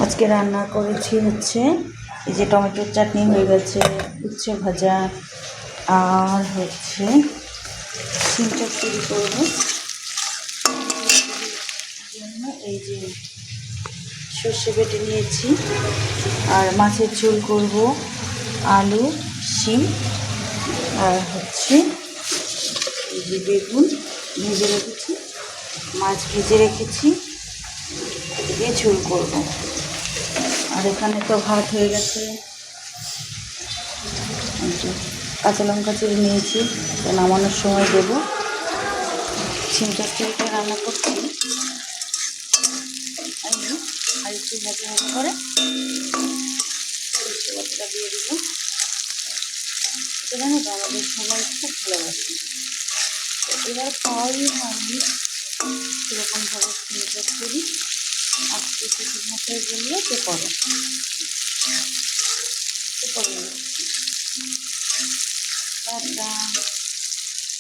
আজকে রান্না করেছি হচ্ছে এই যে টমেটোর চাটনি হয়ে গেছে, উচ্ছে ভাজা, আর হচ্ছে সিম চচ্চড়ি করবো। এই যে সর্ষে বেটে নিয়েছি, আর মাছের ঝোল করব, আলু, শিম, আর হচ্ছে এই যে বেগুন ভেজে রেখেছি, মাছ ভেজে রেখেছি, দিয়ে ঝোল করব। আর এখানে তো ভাত হয়ে গেছে, কাঁচা লঙ্কা চিড়ে নিয়েছি, তো নামানোর সময় দেবো। সিম চচ্চড়িটা রান্না করছি, আর একটু ভাজা ভাজা করে সরষে বাটাটা দিয়ে দেবো। এটা জানো তো আমাদের সবাই খুব ভালোবাসে, তো এবার পাওয়াই হয়নি সেরকমভাবে সিম চচ্চড়ি। আজকে শ্বশুর মশাই বললে তো করো, তো করে টাটা।